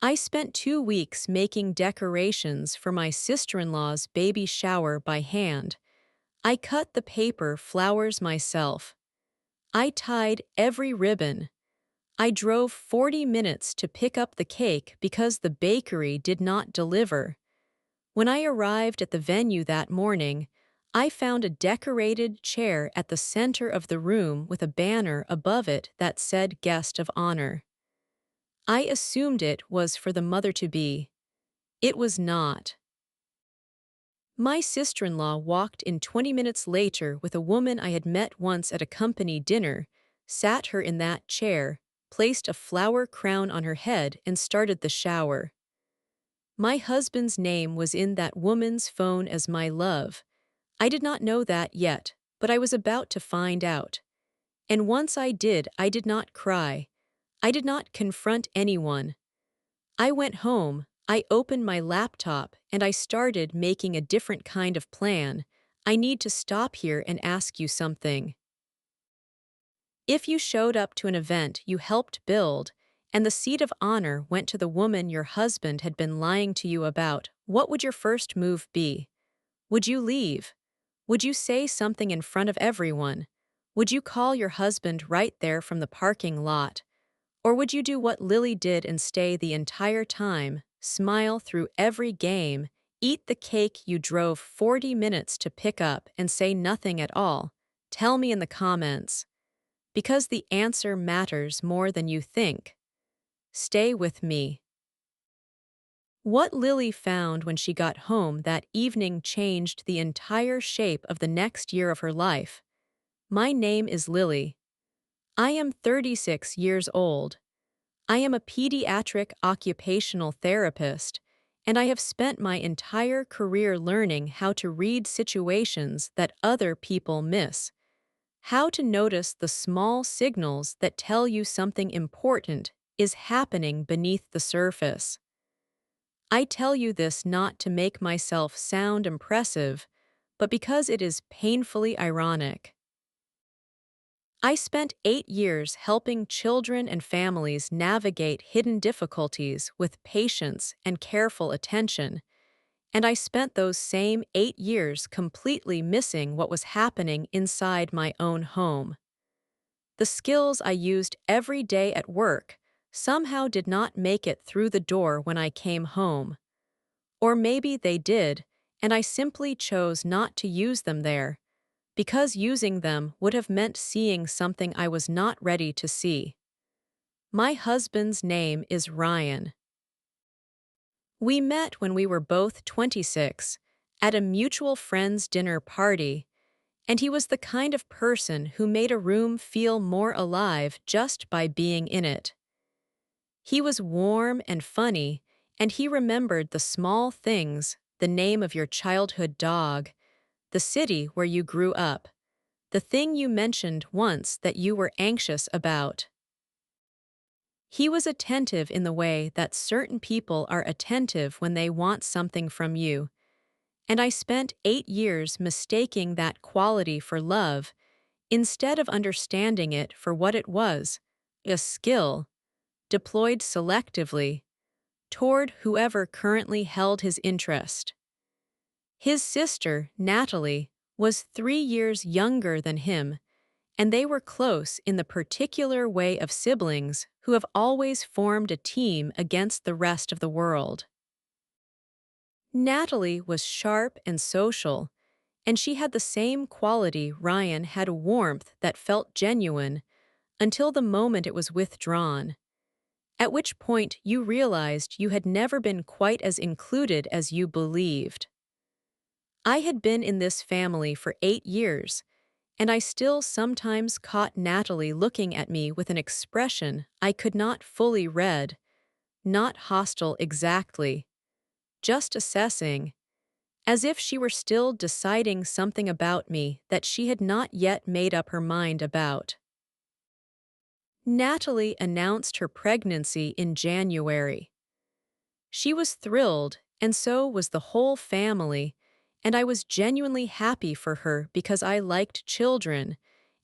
I spent 2 weeks making decorations for my sister-in-law's baby shower by hand. I cut the paper flowers myself. I tied every ribbon. I drove 40 minutes to pick up the cake because the bakery did not deliver. When I arrived at the venue that morning, I found a decorated chair at the center of the room with a banner above it that said Guest of Honor. I assumed it was for the mother-to-be. It was not. My sister-in-law walked in 20 minutes later with a woman I had met once at a company dinner, sat her in that chair, placed a flower crown on her head, and started the shower. My husband's name was in that woman's phone as my love. I did not know that yet, but I was about to find out. And once I did not cry. I did not confront anyone. I went home, I opened my laptop, and I started making a different kind of plan. I need to stop here and ask you something. If you showed up to an event you helped build, and the seat of honor went to the woman your husband had been lying to you about, what would your first move be? Would you leave? Would you say something in front of everyone? Would you call your husband right there from the parking lot? Or would you do what Lily did and stay the entire time, smile through every game, eat the cake you drove 40 minutes to pick up, and say nothing at all? Tell me in the comments. Because the answer matters more than you think. Stay with me. What Lily found when she got home that evening changed the entire shape of the next year of her life. My name is Lily. I am 36 years old. I am a pediatric occupational therapist, and I have spent my entire career learning how to read situations that other people miss. How to notice the small signals that tell you something important is happening beneath the surface. I tell you this not to make myself sound impressive, but because it is painfully ironic. I spent 8 years helping children and families navigate hidden difficulties with patience and careful attention, and I spent those same 8 years completely missing what was happening inside my own home. The skills I used every day at work somehow did not make it through the door when I came home. Or maybe they did, and I simply chose not to use them there, because using them would have meant seeing something I was not ready to see. My husband's name is Ryan. We met when we were both 26, at a mutual friend's dinner party, and he was the kind of person who made a room feel more alive just by being in it. He was warm and funny, and he remembered the small things, the name of your childhood dog, the city where you grew up, the thing you mentioned once that you were anxious about. He was attentive in the way that certain people are attentive when they want something from you, and I spent 8 years mistaking that quality for love instead of understanding it for what it was, a skill, deployed selectively, toward whoever currently held his interest. His sister, Natalie, was 3 years younger than him, and they were close in the particular way of siblings who have always formed a team against the rest of the world. Natalie was sharp and social, and she had the same quality Ryan had, a warmth that felt genuine, until the moment it was withdrawn, at which point you realized you had never been quite as included as you believed. I had been in this family for 8 years, and I still sometimes caught Natalie looking at me with an expression I could not fully read, not hostile exactly, just assessing, as if she were still deciding something about me that she had not yet made up her mind about. Natalie announced her pregnancy in January. She was thrilled, and so was the whole family, and I was genuinely happy for her because I liked children,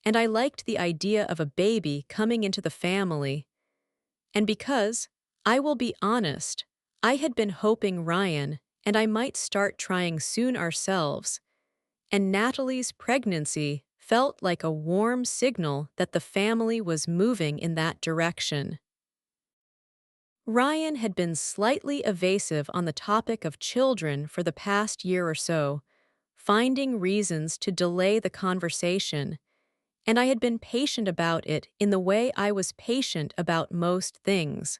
and I liked the idea of a baby coming into the family, and because I will be honest, I had been hoping Ryan and I might start trying soon ourselves, and Natalie's pregnancy felt like a warm signal that the family was moving in that direction. Ryan had been slightly evasive on the topic of children for the past year or so, finding reasons to delay the conversation, and I had been patient about it in the way I was patient about most things.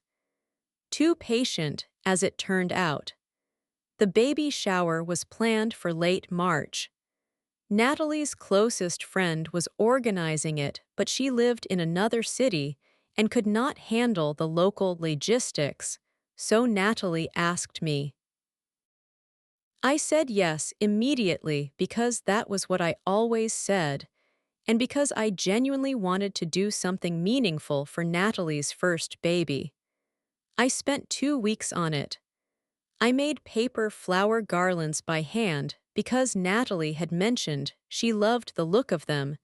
Too patient, as it turned out. The baby shower was planned for late March. Natalie's closest friend was organizing it, but she lived in another city and could not handle the local logistics, so Natalie asked me. I said yes immediately because that was what I always said, and because I genuinely wanted to do something meaningful for Natalie's first baby. I spent 2 weeks on it. I made paper flower garlands by hand because Natalie had mentioned she loved the look of them,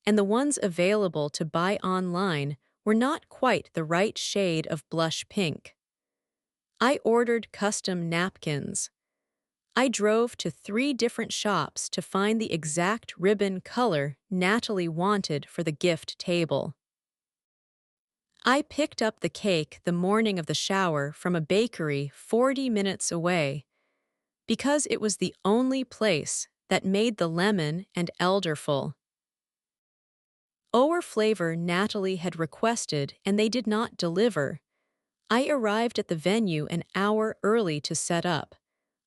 and the ones available to buy online were not quite the right shade of blush pink. I ordered custom napkins. I drove to 3 different shops to find the exact ribbon color Natalie wanted for the gift table. I picked up the cake the morning of the shower from a bakery 40 minutes away, because it was the only place that made the lemon and elderful or flavor Natalie had requested, and they did not deliver. I arrived at the venue an hour early to set up.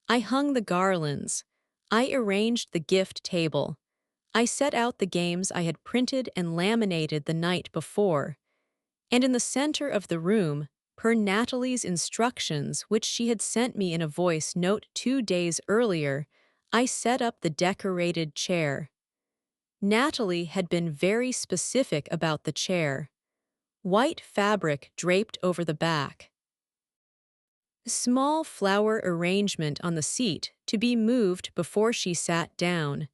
I hung the garlands. I arranged the gift table. I set out the games I had printed and laminated the night before. And in the center of the room, per Natalie's instructions, which she had sent me in a voice note 2 days earlier, I set up the decorated chair. Natalie had been very specific about the chair. White fabric draped over the back. Small flower arrangement on the seat to be moved before she sat down.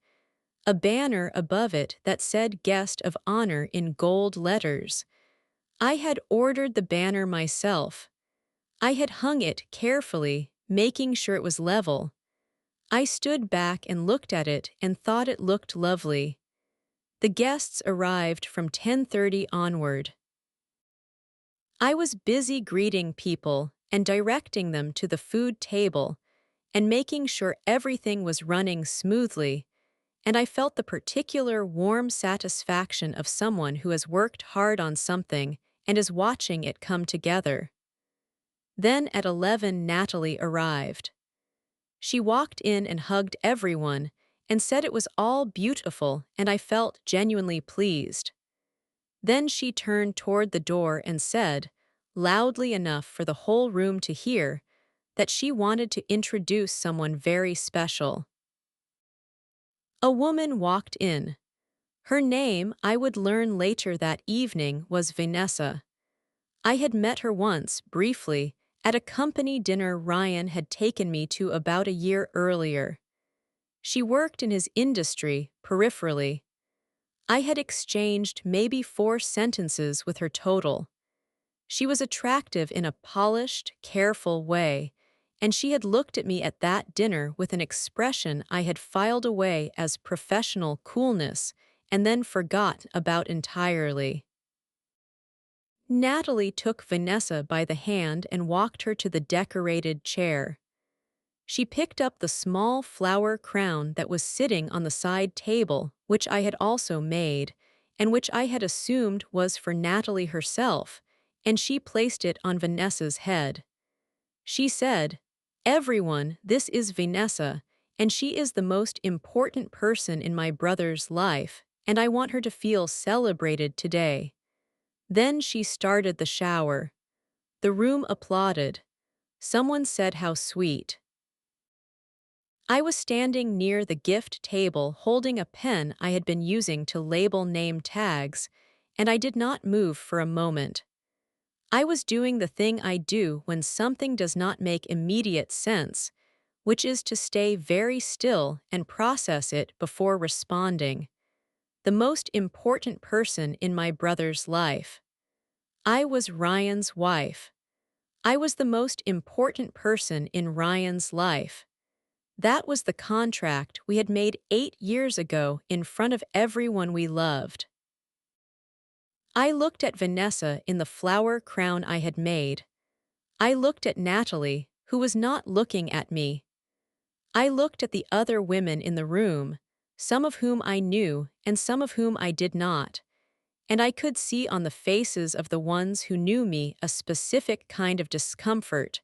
A banner above it that said Guest of Honor in gold letters. I had ordered the banner myself. I had hung it carefully, making sure it was level. I stood back and looked at it and thought it looked lovely. The guests arrived from 10:30 onward. I was busy greeting people and directing them to the food table and making sure everything was running smoothly, and I felt the particular warm satisfaction of someone who has worked hard on something and is watching it come together. Then at 11 Natalie arrived. She walked in and hugged everyone and said it was all beautiful, and I felt genuinely pleased. Then she turned toward the door and said, loudly enough for the whole room to hear, that she wanted to introduce someone very special. A woman walked in. Her name, I would learn later that evening, was Vanessa. I had met her once, briefly, at a company dinner Ryan had taken me to about a year earlier. She worked in his industry, peripherally. I had exchanged maybe 4 sentences with her total. She was attractive in a polished, careful way, and she had looked at me at that dinner with an expression I had filed away as professional coolness and then forgot about entirely. Natalie took Vanessa by the hand and walked her to the decorated chair. She picked up the small flower crown that was sitting on the side table, which I had also made, and which I had assumed was for Natalie herself, and she placed it on Vanessa's head. She said, "Everyone, this is Vanessa, and she is the most important person in my brother's life, and I want her to feel celebrated today." Then she started the shower. The room applauded. Someone said how sweet. I was standing near the gift table holding a pen I had been using to label name tags, and I did not move for a moment. I was doing the thing I do when something does not make immediate sense, which is to stay very still and process it before responding. The most important person in my brother's life. I was Ryan's wife. I was the most important person in Ryan's life. That was the contract we had made 8 years ago in front of everyone we loved. I looked at Vanessa in the flower crown I had made. I looked at Natalie, who was not looking at me. I looked at the other women in the room, some of whom I knew and some of whom I did not, and I could see on the faces of the ones who knew me a specific kind of discomfort,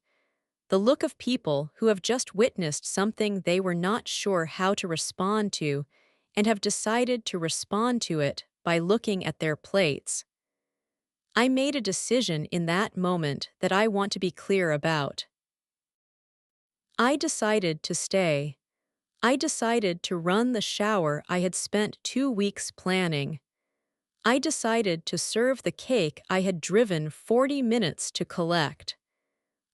the look of people who have just witnessed something they were not sure how to respond to and have decided to respond to it by looking at their plates. I made a decision in that moment that I want to be clear about. I decided to stay. I decided to run the shower I had spent 2 weeks planning. I decided to serve the cake I had driven 40 minutes to collect.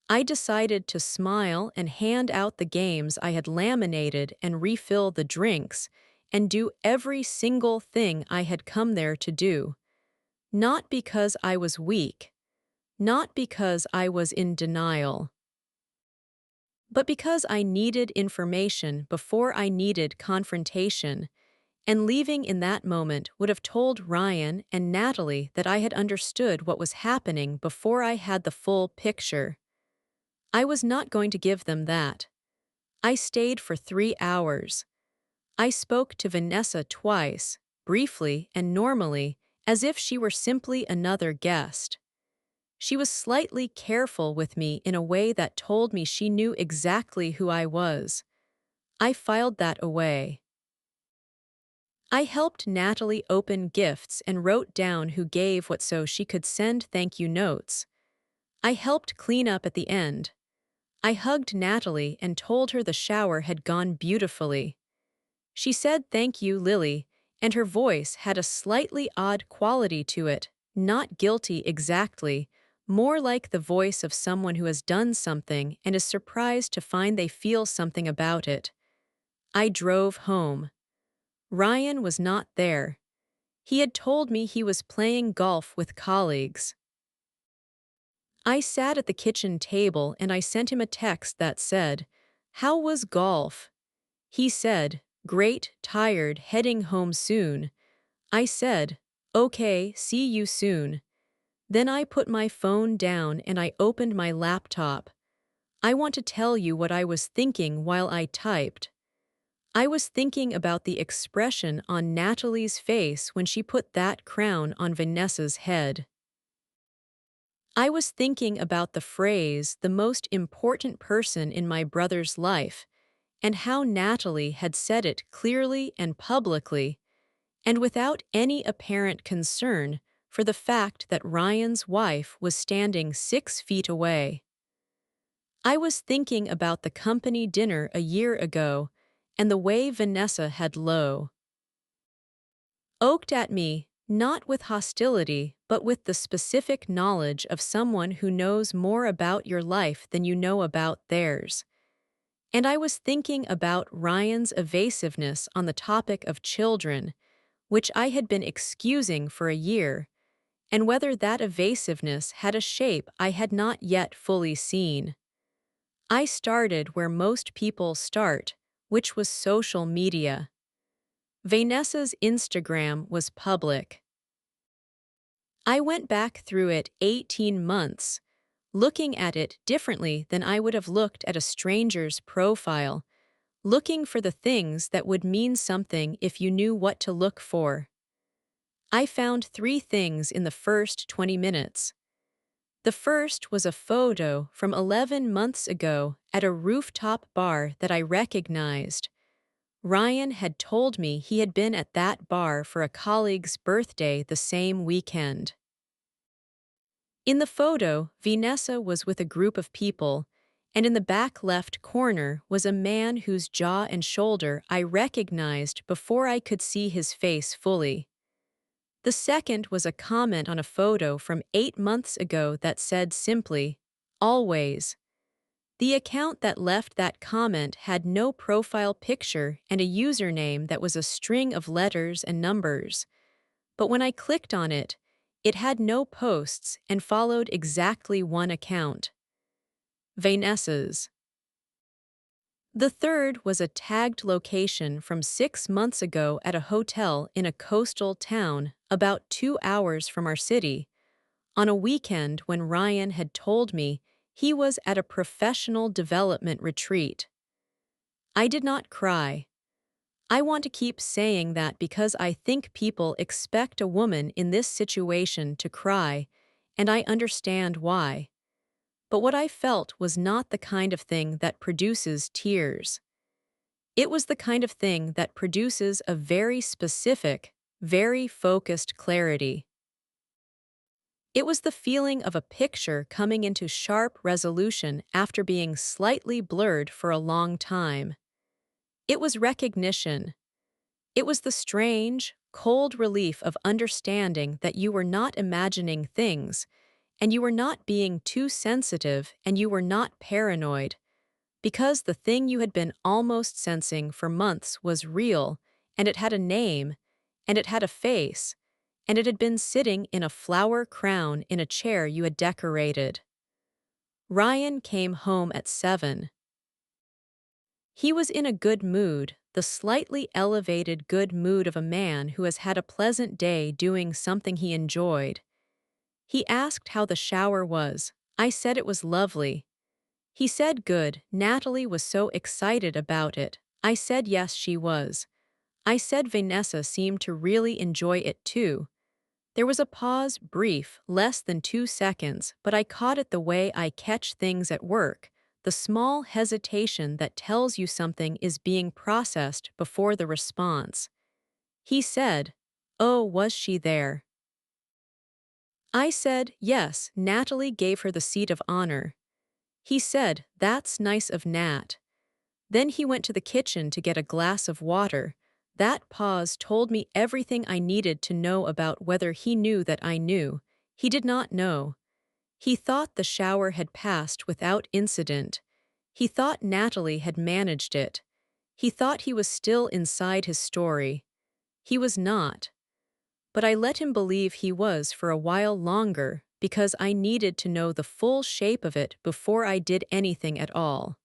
I decided to smile and hand out the games I had laminated and refill the drinks and do every single thing I had come there to do. Not because I was weak, not because I was in denial, but because I needed information before I needed confrontation, and leaving in that moment would have told Ryan and Natalie that I had understood what was happening before I had the full picture. I was not going to give them that. I stayed for 3 hours. I spoke to Vanessa twice, briefly and normally, as if she were simply another guest. She was slightly careful with me in a way that told me she knew exactly who I was. I filed that away. I helped Natalie open gifts and wrote down who gave what so she could send thank you notes. I helped clean up at the end. I hugged Natalie and told her the shower had gone beautifully. She said thank you, Lily, and her voice had a slightly odd quality to it, not guilty exactly, more like the voice of someone who has done something and is surprised to find they feel something about it. I drove home. Ryan was not there. He had told me he was playing golf with colleagues. I sat at the kitchen table and I sent him a text that said, "How was golf?" He said, "Great, tired, heading home soon." I said, "Okay, see you soon." Then I put my phone down and I opened my laptop. I want to tell you what I was thinking while I typed. I was thinking about the expression on Natalie's face when she put that crown on Vanessa's head. I was thinking about the phrase, "the most important person in my brother's life," and how Natalie had said it clearly and publicly, and without any apparent concern for the fact that Ryan's wife was standing 6 feet away. I was thinking about the company dinner a year ago and the way Vanessa had oaked at me, not with hostility, but with the specific knowledge of someone who knows more about your life than you know about theirs. And I was thinking about Ryan's evasiveness on the topic of children, which I had been excusing for a year, and whether that evasiveness had a shape I had not yet fully seen. I started where most people start, which was social media. Vanessa's Instagram was public. I went back through it 18 months, looking at it differently than I would have looked at a stranger's profile, looking for the things that would mean something if you knew what to look for. I found 3 things in the first 20 minutes. The first was a photo from 11 months ago at a rooftop bar that I recognized. Ryan had told me he had been at that bar for a colleague's birthday the same weekend. In the photo, Vanessa was with a group of people, and in the back left corner was a man whose jaw and shoulder I recognized before I could see his face fully. The second was a comment on a photo from 8 months ago that said simply, "Always." The account that left that comment had no profile picture and a username that was a string of letters and numbers. But when I clicked on it, it had no posts and followed exactly one account. Vanessa's. The third was a tagged location from 6 months ago at a hotel in a coastal town about 2 hours from our city, on a weekend when Ryan had told me he was at a professional development retreat. I did not cry. I want to keep saying that because I think people expect a woman in this situation to cry, and I understand why. But what I felt was not the kind of thing that produces tears. It was the kind of thing that produces a very specific, very focused clarity. It was the feeling of a picture coming into sharp resolution after being slightly blurred for a long time. It was recognition. It was the strange, cold relief of understanding that you were not imagining things, and you were not being too sensitive, and you were not paranoid, because the thing you had been almost sensing for months was real, and it had a name, and it had a face, and it had been sitting in a flower crown in a chair you had decorated. Ryan came home at 7. He was in a good mood, the slightly elevated good mood of a man who has had a pleasant day doing something he enjoyed. He asked how the shower was. I said it was lovely. He said good. Natalie was so excited about it. I said yes, she was. I said Vanessa seemed to really enjoy it too. There was a pause, brief, less than 2 seconds, but I caught it the way I catch things at work, the small hesitation that tells you something is being processed before the response. He said, "Oh, was she there?" I said, "Yes, Natalie gave her the seat of honor." He said, "That's nice of Nat." Then he went to the kitchen to get a glass of water. That pause told me everything I needed to know about whether he knew that I knew. He did not know. He thought the shower had passed without incident. He thought Natalie had managed it. He thought he was still inside his story. He was not. But I let him believe he was for a while longer because I needed to know the full shape of it before I did anything at all.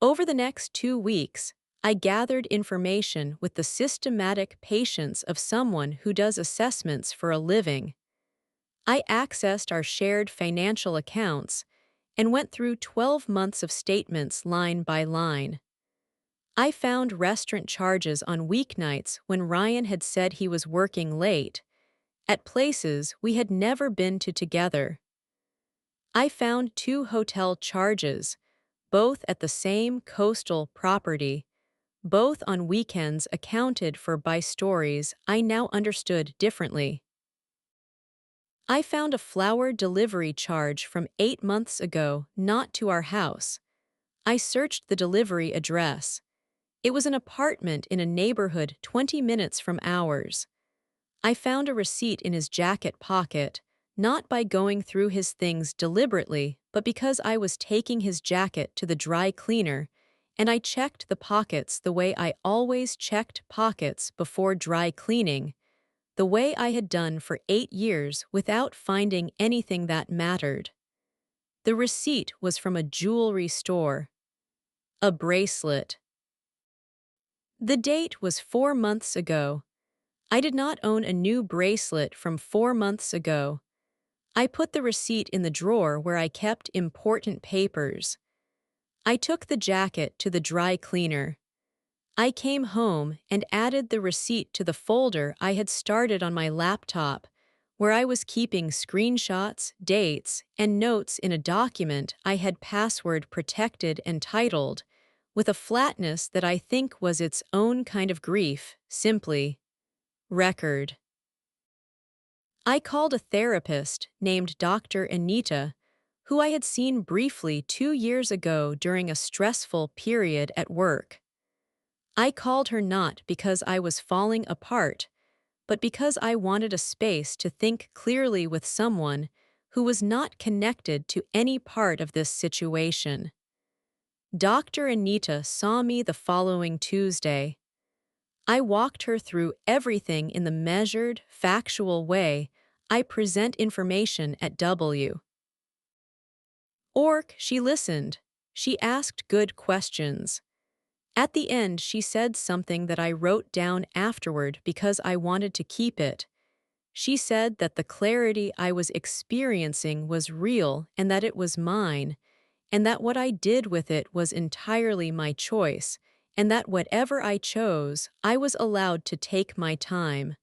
Over the next 2 weeks, I gathered information with the systematic patience of someone who does assessments for a living. I accessed our shared financial accounts and went through 12 months of statements line by line. I found restaurant charges on weeknights when Ryan had said he was working late, at places we had never been to together. I found 2 hotel charges, both at the same coastal property, both on weekends accounted for by stories I now understood differently. I found a flower delivery charge from 8 months ago, not to our house. I searched the delivery address. It was an apartment in a neighborhood 20 minutes from ours. I found a receipt in his jacket pocket, not by going through his things deliberately, but because I was taking his jacket to the dry cleaner, and I checked the pockets the way I always checked pockets before dry cleaning, the way I had done for 8 years without finding anything that mattered. The receipt was from a jewelry store. A bracelet. The date was 4 months ago. I did not own a new bracelet from 4 months ago. I put the receipt in the drawer where I kept important papers. I took the jacket to the dry cleaner. I came home and added the receipt to the folder I had started on my laptop, where I was keeping screenshots, dates, and notes in a document I had password protected and titled, with a flatness that I think was its own kind of grief, simply, record. I called a therapist named Dr. Anita, who I had seen briefly 2 years ago during a stressful period at work. I called her not because I was falling apart, but because I wanted a space to think clearly with someone who was not connected to any part of this situation. Dr. Anita saw me the following Tuesday. I walked her through everything in the measured, factual way I present information at W. She listened. She asked good questions. At the end, she said something that I wrote down afterward because I wanted to keep it. She said that the clarity I was experiencing was real and that it was mine, and that what I did with it was entirely my choice, and that whatever I chose, I was allowed to take my time.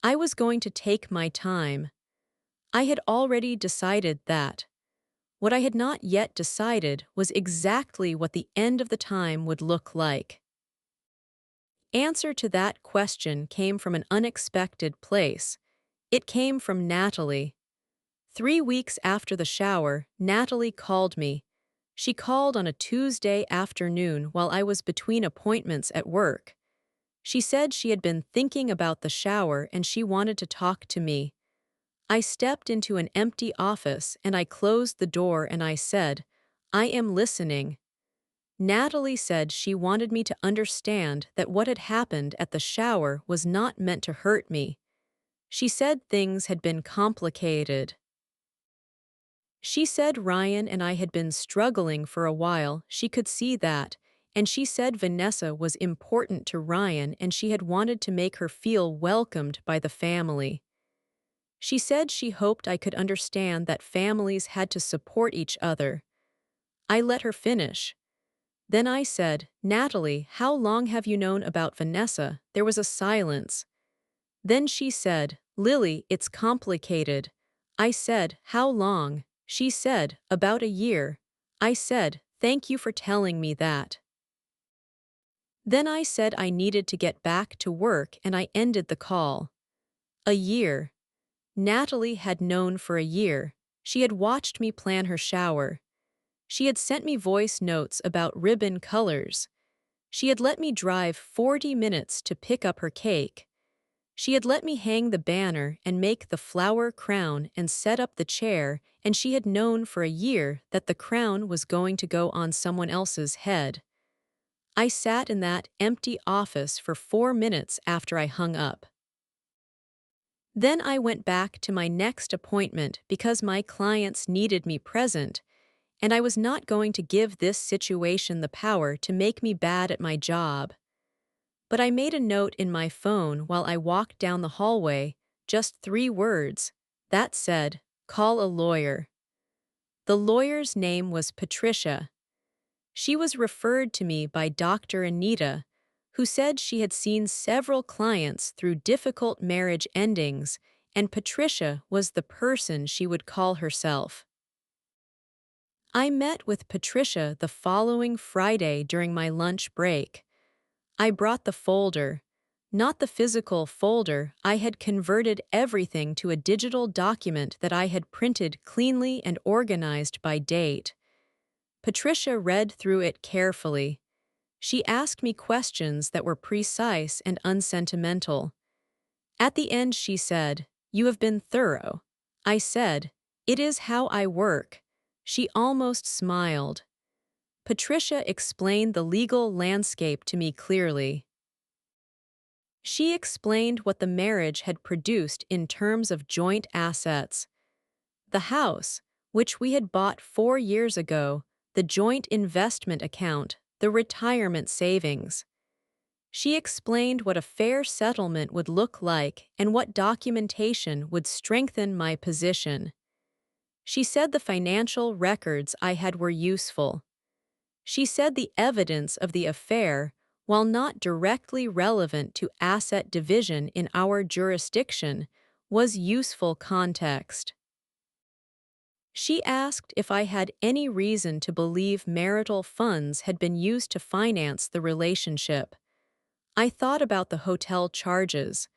I was going to take my time. I had already decided that. What I had not yet decided was exactly what the end of the time would look like. Answer to that question came from an unexpected place. It came from Natalie. 3 weeks after the shower, Natalie called me. She called on a Tuesday afternoon while I was between appointments at work. She said she had been thinking about the shower and she wanted to talk to me. I stepped into an empty office and I closed the door and I said, "I am listening." Natalie said she wanted me to understand that what had happened at the shower was not meant to hurt me. She said things had been complicated. She said Ryan and I had been struggling for a while, she could see that, and she said Vanessa was important to Ryan and she had wanted to make her feel welcomed by the family. She said she hoped I could understand that families had to support each other. I let her finish. Then I said, "Natalie, how long have you known about Vanessa?" There was a silence. Then she said, "Lily, it's complicated." I said, "How long?" She said, "About a year." I said, "Thank you for telling me that." Then I said I needed to get back to work and I ended the call. A year. Natalie had known for a year. She had watched me plan her shower. She had sent me voice notes about ribbon colors. She had let me drive 40 minutes to pick up her cake. She had let me hang the banner and make the flower crown and set up the chair, and she had known for a year that the crown was going to go on someone else's head. I sat in that empty office for 4 minutes after I hung up. Then I went back to my next appointment because my clients needed me present, and I was not going to give this situation the power to make me bad at my job. But I made a note in my phone while I walked down the hallway, just 3 words. That said, "Call a lawyer." The lawyer's name was Patricia. She was referred to me by Dr. Anita, who said she had seen several clients through difficult marriage endings, and Patricia was the person she would call herself. I met with Patricia the following Friday during my lunch break. I brought the folder. Not the physical folder, I had converted everything to a digital document that I had printed cleanly and organized by date. Patricia read through it carefully. She asked me questions that were precise and unsentimental. At the end she said, "You have been thorough." I said, "It is how I work." She almost smiled. Patricia explained the legal landscape to me clearly. She explained what the marriage had produced in terms of joint assets. The house, which we had bought 4 years ago, the joint investment account, the retirement savings. She explained what a fair settlement would look like and what documentation would strengthen my position. She said the financial records I had were useful. She said the evidence of the affair, while not directly relevant to asset division in our jurisdiction, was useful context. She asked if I had any reason to believe marital funds had been used to finance the relationship. I thought about the hotel charges.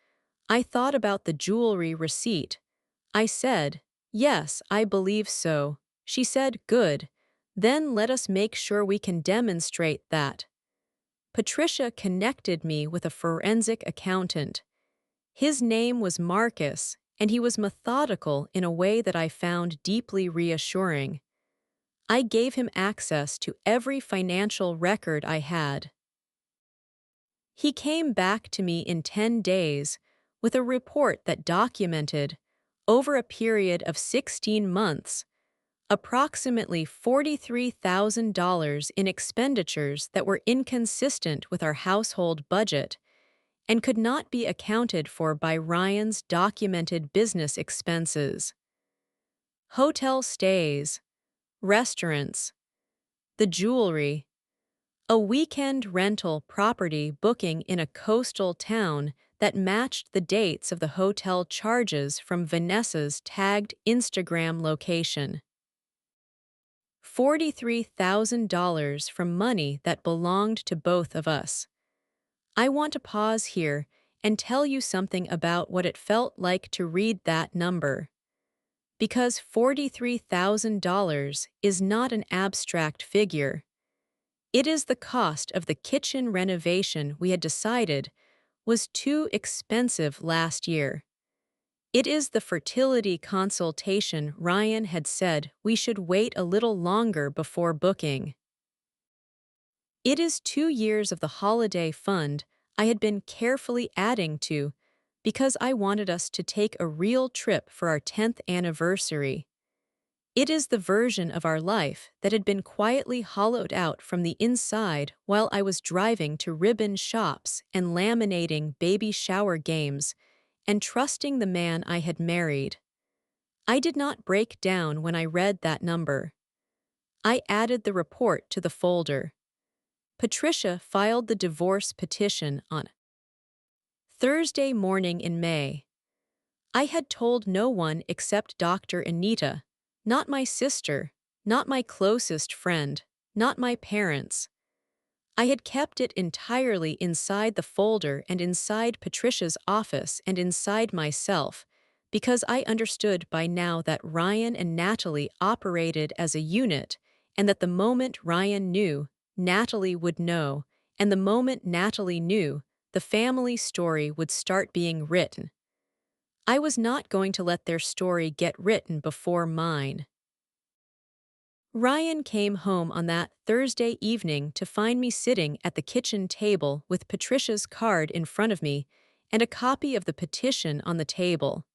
I thought about the jewelry receipt. I said, "Yes, I believe so." She said, "Good. Then let us make sure we can demonstrate that." Patricia connected me with a forensic accountant. His name was Marcus, and he was methodical in a way that I found deeply reassuring. I gave him access to every financial record I had. He came back to me in 10 days with a report that documented, over a period of 16 months, approximately $43,000 in expenditures that were inconsistent with our household budget and could not be accounted for by Ryan's documented business expenses. Hotel stays, restaurants, the jewelry, a weekend rental property booking in a coastal town that matched the dates of the hotel charges from Vanessa's tagged Instagram location. $43,000 from money that belonged to both of us. I want to pause here and tell you something about what it felt like to read that number. Because $43,000 is not an abstract figure. It is the cost of the kitchen renovation we had decided was too expensive last year. It is the fertility consultation Ryan had said we should wait a little longer before booking. It is 2 years of the holiday fund I had been carefully adding to because I wanted us to take a real trip for our 10th anniversary. It is the version of our life that had been quietly hollowed out from the inside while I was driving to ribbon shops and laminating baby shower games and trusting the man I had married. I did not break down when I read that number. I added the report to the folder. Patricia filed the divorce petition on Thursday morning in May. I had told no one except Dr. Anita, not my sister, not my closest friend, not my parents. I had kept it entirely inside the folder and inside Patricia's office and inside myself, because I understood by now that Ryan and Natalie operated as a unit, and that the moment Ryan knew, Natalie would know, and the moment Natalie knew, the family story would start being written. I was not going to let their story get written before mine. Ryan came home on that Thursday evening to find me sitting at the kitchen table with Patricia's card in front of me and a copy of the petition on the table.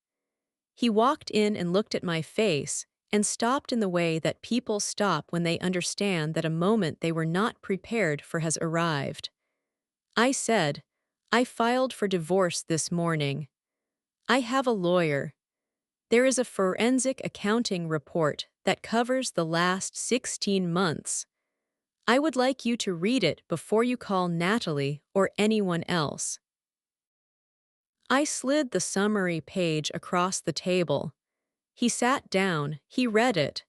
He walked in and looked at my face and stopped in the way that people stop when they understand that a moment they were not prepared for has arrived. I said, "I filed for divorce this morning. I have a lawyer. There is a forensic accounting report that covers the last 16 months. I would like you to read it before you call Natalie or anyone else." I slid the summary page across the table. He sat down, he read it.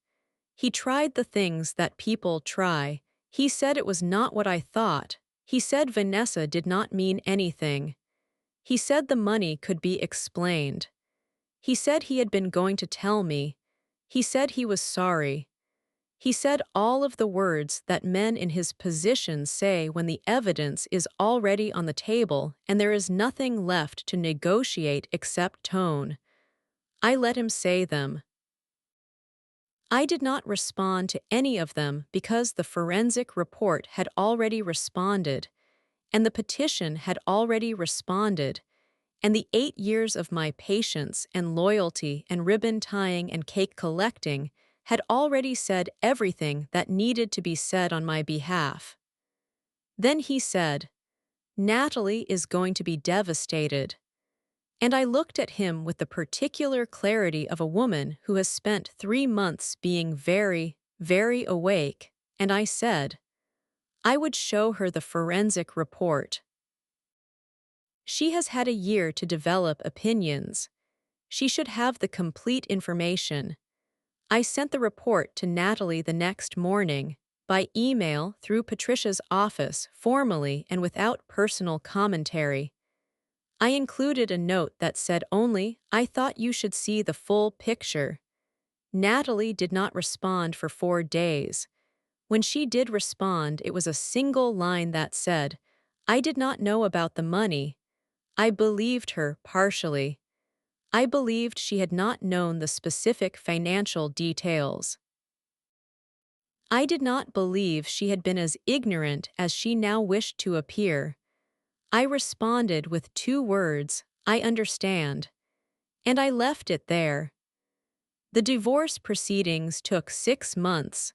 He tried the things that people try. He said it was not what I thought. He said Vanessa did not mean anything. He said the money could be explained. He said he had been going to tell me. He said he was sorry. He said all of the words that men in his position say when the evidence is already on the table and there is nothing left to negotiate except tone. I let him say them. I did not respond to any of them because the forensic report had already responded, and the petition had already responded, and the 8 years of my patience and loyalty and ribbon tying and cake collecting had already said everything that needed to be said on my behalf. Then he said, "Natalie is going to be devastated." And I looked at him with the particular clarity of a woman who has spent 3 months being very, very awake, and I said, I would show her the forensic report. She has had a year to develop opinions. She should have the complete information. I sent the report to Natalie the next morning, by email through Patricia's office, formally and without personal commentary. I included a note that said only, "I thought you should see the full picture." Natalie did not respond for 4 days. When she did respond, it was a single line that said, "I did not know about the money." I believed her partially. I believed she had not known the specific financial details. I did not believe she had been as ignorant as she now wished to appear. I responded with 2 words, "I understand." And I left it there. The divorce proceedings took 6 months.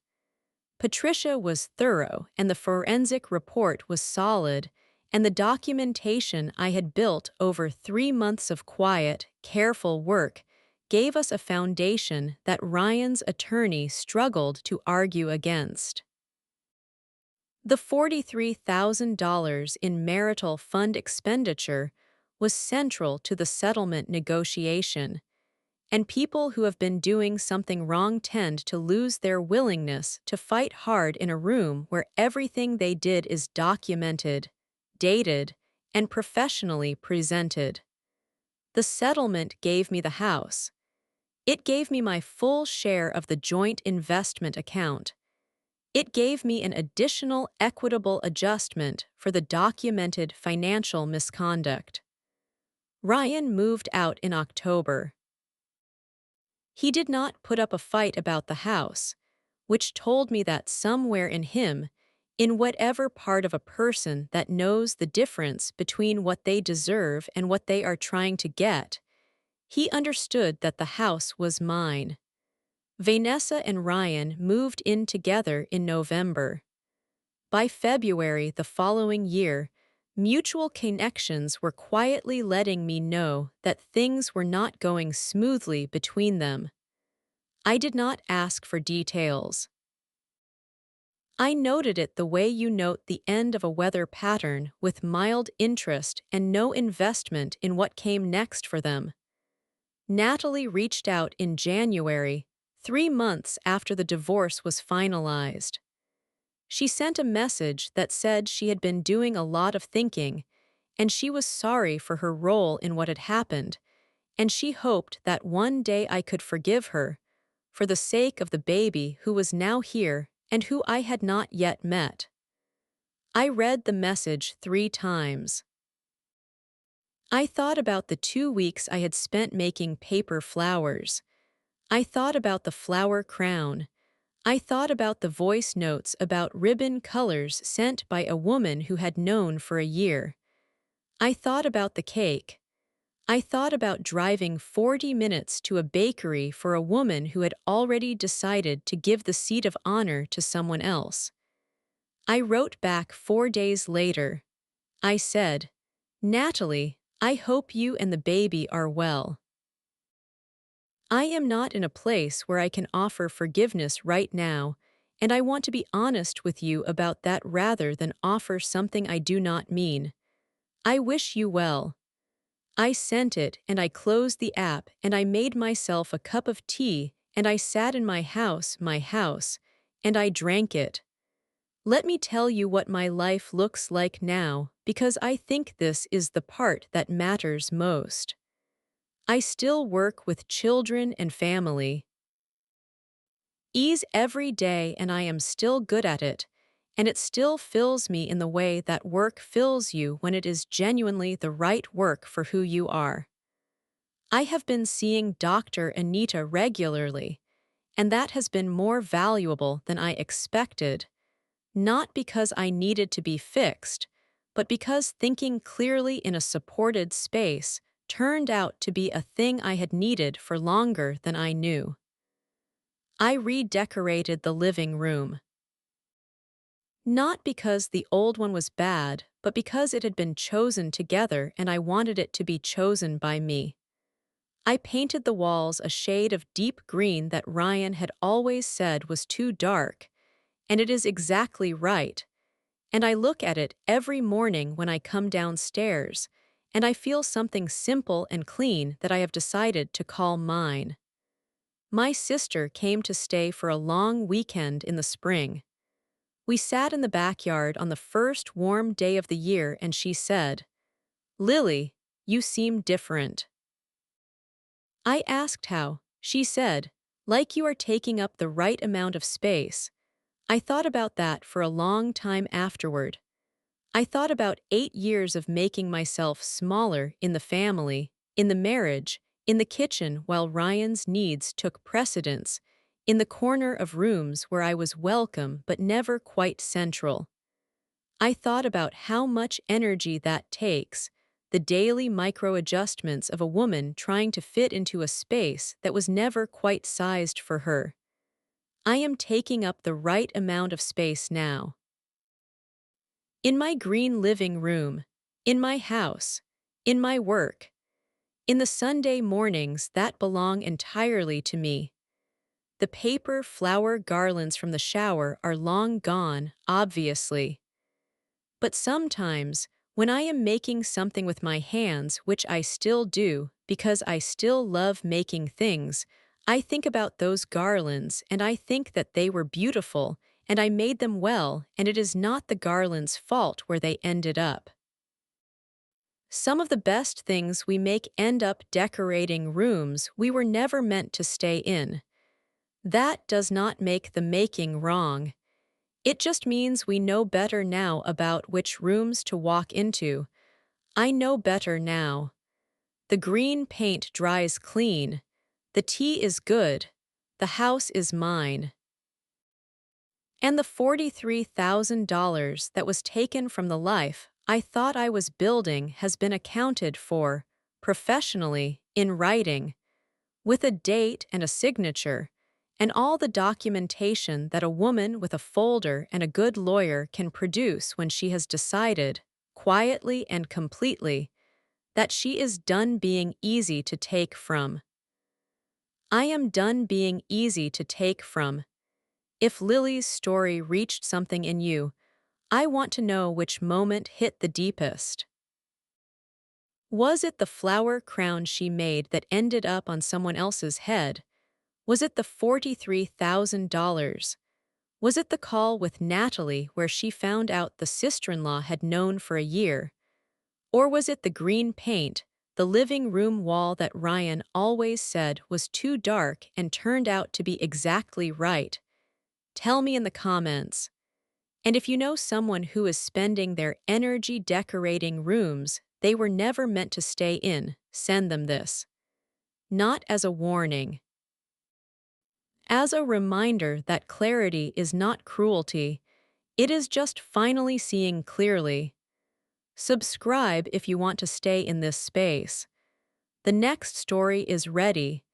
Patricia was thorough, and the forensic report was solid, and the documentation I had built over 3 months of quiet, careful work gave us a foundation that Ryan's attorney struggled to argue against. The $43,000 in marital fund expenditure was central to the settlement negotiation, and people who have been doing something wrong tend to lose their willingness to fight hard in a room where everything they did is documented, dated, and professionally presented. The settlement gave me the house. It gave me my full share of the joint investment account. It gave me an additional equitable adjustment for the documented financial misconduct. Ryan moved out in October. He did not put up a fight about the house, which told me that somewhere in him, in whatever part of a person that knows the difference between what they deserve and what they are trying to get, he understood that the house was mine. Vanessa and Ryan moved in together in November. By February the following year, mutual connections were quietly letting me know that things were not going smoothly between them. I did not ask for details. I noted it the way you note the end of a weather pattern with mild interest and no investment in what came next for them. Natalie reached out in January, 3 months after the divorce was finalized. She sent a message that said she had been doing a lot of thinking, and she was sorry for her role in what had happened, and she hoped that one day I could forgive her, for the sake of the baby who was now here and who I had not yet met. I read the message 3 times. I thought about the 2 weeks I had spent making paper flowers. I thought about the flower crown. I thought about the voice notes about ribbon colors sent by a woman who had known for a year. I thought about the cake. I thought about driving 40 minutes to a bakery for a woman who had already decided to give the seat of honor to someone else. I wrote back 4 days later. I said, "Natalie, I hope you and the baby are well. I am not in a place where I can offer forgiveness right now, and I want to be honest with you about that rather than offer something I do not mean. I wish you well." I sent it and I closed the app and I made myself a cup of tea and I sat in my house, and I drank it. Let me tell you what my life looks like now, because I think this is the part that matters most. I still work with children and family. Ease every day and I am still good at it, and it still fills me in the way that work fills you when it is genuinely the right work for who you are. I have been seeing Dr. Anita regularly, and that has been more valuable than I expected, not because I needed to be fixed, but because thinking clearly in a supported space turned out to be a thing I had needed for longer than I knew. I redecorated the living room. Not because the old one was bad, but because it had been chosen together and I wanted it to be chosen by me. I painted the walls a shade of deep green that Ryan had always said was too dark, and it is exactly right. And I look at it every morning when I come downstairs, and I feel something simple and clean that I have decided to call mine. My sister came to stay for a long weekend in the spring. We sat in the backyard on the first warm day of the year and she said, "Lily, you seem different." I asked how. She said, "Like you are taking up the right amount of space." I thought about that for a long time afterward. I thought about 8 years of making myself smaller in the family, in the marriage, in the kitchen while Ryan's needs took precedence, in the corner of rooms where I was welcome but never quite central. I thought about how much energy that takes, the daily micro-adjustments of a woman trying to fit into a space that was never quite sized for her. I am taking up the right amount of space now. In my green living room, in my house, in my work, in the Sunday mornings that belong entirely to me. The paper flower garlands from the shower are long gone, obviously. But sometimes, when I am making something with my hands, which I still do because I still love making things, I think about those garlands and I think that they were beautiful and I made them well, and it is not the garland's fault where they ended up. Some of the best things we make end up decorating rooms we were never meant to stay in. That does not make the making wrong. It just means we know better now about which rooms to walk into. I know better now. The green paint dries clean. The tea is good. The house is mine. And the $43,000 that was taken from the life I thought I was building has been accounted for, professionally, in writing, with a date and a signature, and all the documentation that a woman with a folder and a good lawyer can produce when she has decided, quietly and completely, that she is done being easy to take from. I am done being easy to take from. If Lily's story reached something in you, I want to know which moment hit the deepest. Was it the flower crown she made that ended up on someone else's head? Was it the $43,000? Was it the call with Natalie where she found out the sister-in-law had known for a year? Or was it the green paint, the living room wall that Ryan always said was too dark and turned out to be exactly right? Tell me in the comments. And if you know someone who is spending their energy decorating rooms they were never meant to stay in, send them this. Not as a warning. As a reminder that clarity is not cruelty, it is just finally seeing clearly. Subscribe if you want to stay in this space. The next story is ready.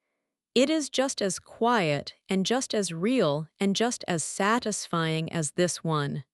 It is just as quiet and just as real and just as satisfying as this one.